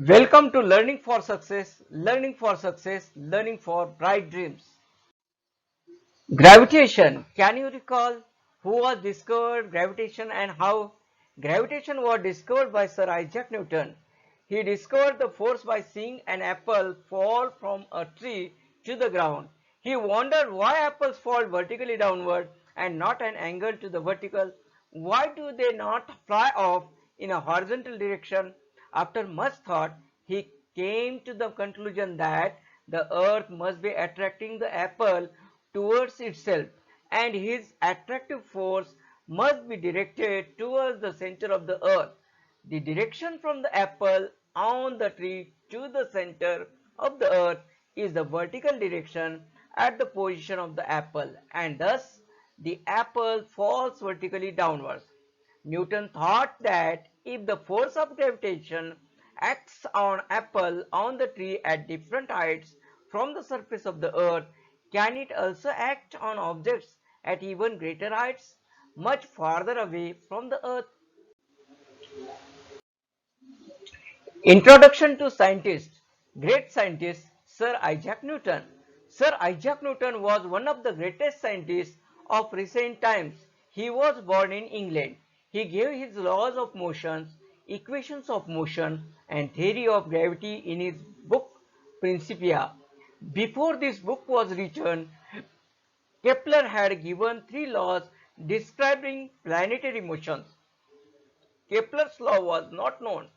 Welcome to Learning for Success, Learning for Success, Learning for Bright Dreams. Gravitation. Can you recall who was discovered gravitation and how? Gravitation was discovered by Sir Isaac Newton. He discovered the force by seeing an apple fall from a tree to the ground. He wondered why apples fall vertically downward and not an angle to the vertical. Why do they not fly off in a horizontal direction? After much thought, he came to the conclusion that the earth must be attracting the apple towards itself, and his attractive force must be directed towards the center of the earth. The direction from the apple on the tree to the center of the earth is the vertical direction at the position of the apple, and thus the apple falls vertically downwards. Newton thought that if the force of gravitation acts on apple on the tree at different heights from the surface of the earth, can it also act on objects at even greater heights, much farther away from the earth? Introduction to scientist. Great scientist Sir Isaac Newton. Sir Isaac Newton was one of the greatest scientists of recent times. He was born in England. He gave his laws of motion, equations of motion, and theory of gravity in his book Principia. Before this book was written, Kepler had given three laws describing planetary motions. Kepler's law was not known.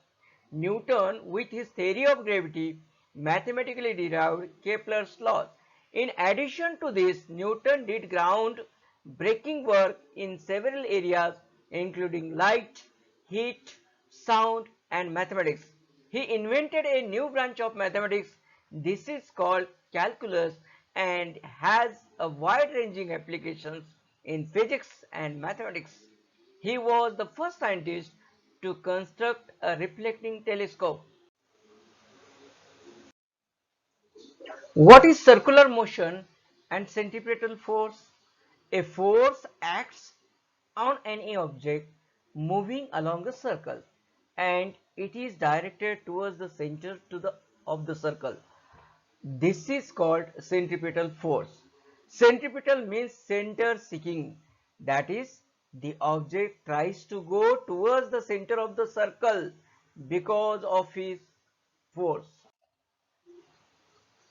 Newton, with his theory of gravity, mathematically derived Kepler's laws. In addition to this, Newton did ground-breaking work in several areas including light, heat, sound, and mathematics. He invented a new branch of mathematics. This is called calculus and has a wide-ranging applications in physics and mathematics. He was the first scientist to construct a reflecting telescope. What is circular motion and centripetal force? A force acts on any object moving along a circle, and it is directed towards the center of the circle. This is called centripetal force. Centripetal means center seeking. That is, the object tries to go towards the center of the circle because of its force.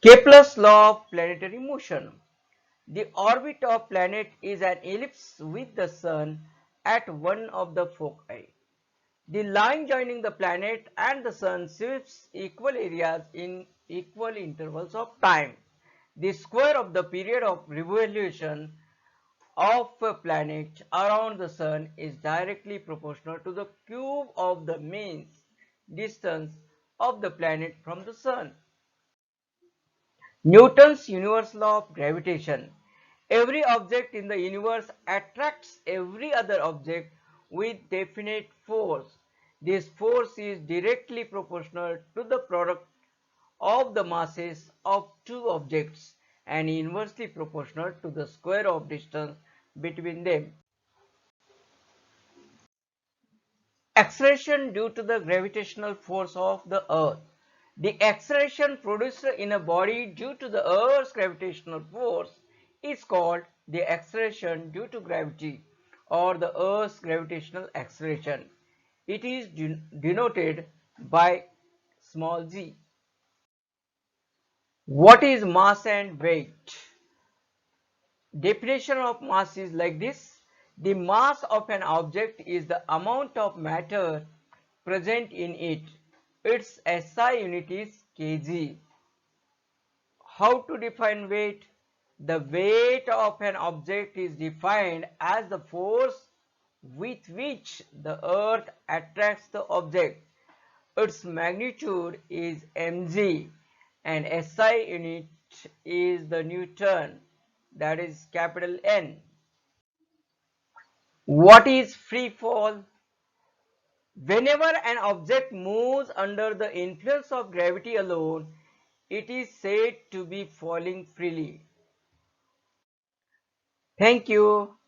Kepler's law of planetary motion. The orbit of planet is an ellipse with the sun at one of the foci. The line joining the planet and the sun sweeps equal areas in equal intervals of time. The square of the period of revolution of a planet around the sun is directly proportional to the cube of the mean distance of the planet from the sun. Newton's universal law of gravitation. Every object in the universe attracts every other object with definite force. This force is directly proportional to the product of the masses of two objects and inversely proportional to the square of distance between them. Acceleration due to the gravitational force of the earth. The acceleration produced in a body due to the earth's gravitational force is called the acceleration due to gravity or the earth's gravitational acceleration. It is denoted by small g. What is mass and weight? Definition of mass is like this. The mass of an object is the amount of matter present in it. Its SI unit is kg. How to define weight? The weight of an object is defined as the force with which the earth attracts the object. Its magnitude is mg and SI unit is the Newton, that is capital N. What is free fall? Whenever an object moves under the influence of gravity alone, it is said to be falling freely. Thank you.